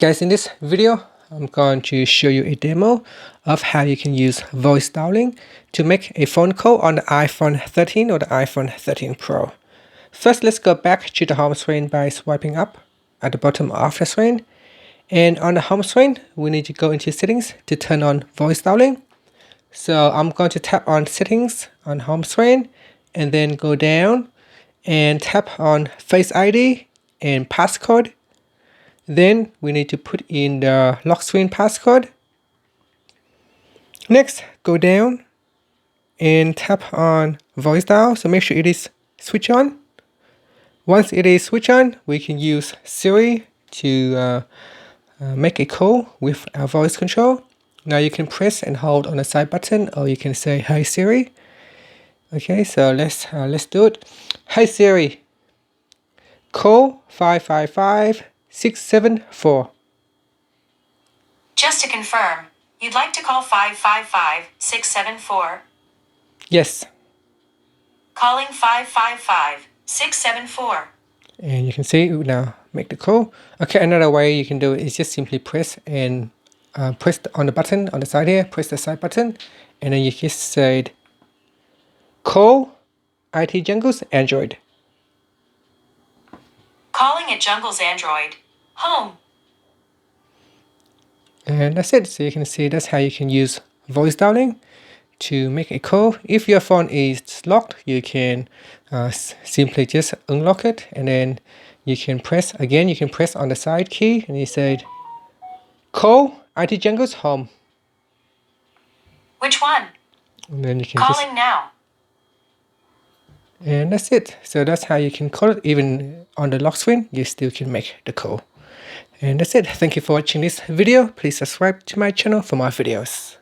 Guys, in this video, I'm going to show you a demo of how you can use voice dialing to make a phone call on the iPhone 13 or the iPhone 13 Pro. First, let's go back to the home screen by swiping up at the bottom of the screen. And on the home screen, we need to go into settings to turn on voice dialing. So I'm going to tap on settings on home screen and then go down and tap on Face ID and passcode. Then we need to put in the lock screen passcode. Next, go down and tap on voice dial. So make sure it is switch on. Once it is switch on, we can use Siri to make a call with our voice control. Now you can press and hold on the side button, or you can say, "Hey Siri." Okay, so let's do it. "Hey Siri, call 555-674. Just to confirm, you'd like to call 555-674? Yes. Calling 555-674. And you can see it will now make the call. Okay, another way you can do it is just simply press and press on the button on the side here, press the side button, and then you just say, "Call IT Jungle's Android." Calling at Jungle's Android. Home. And that's it. So you can see that's how you can use voice dialing to make a call. If your phone is locked, you can simply just unlock it, and then you can press again. You can press on the side key, and you say, "Call IT Jungle's home." Which one? And then you can Calling now. and that's it. So that's how you can call it. Even on the lock screen, you still can make the call. And that's it. Thank you for watching this video. Please subscribe to my channel for more videos.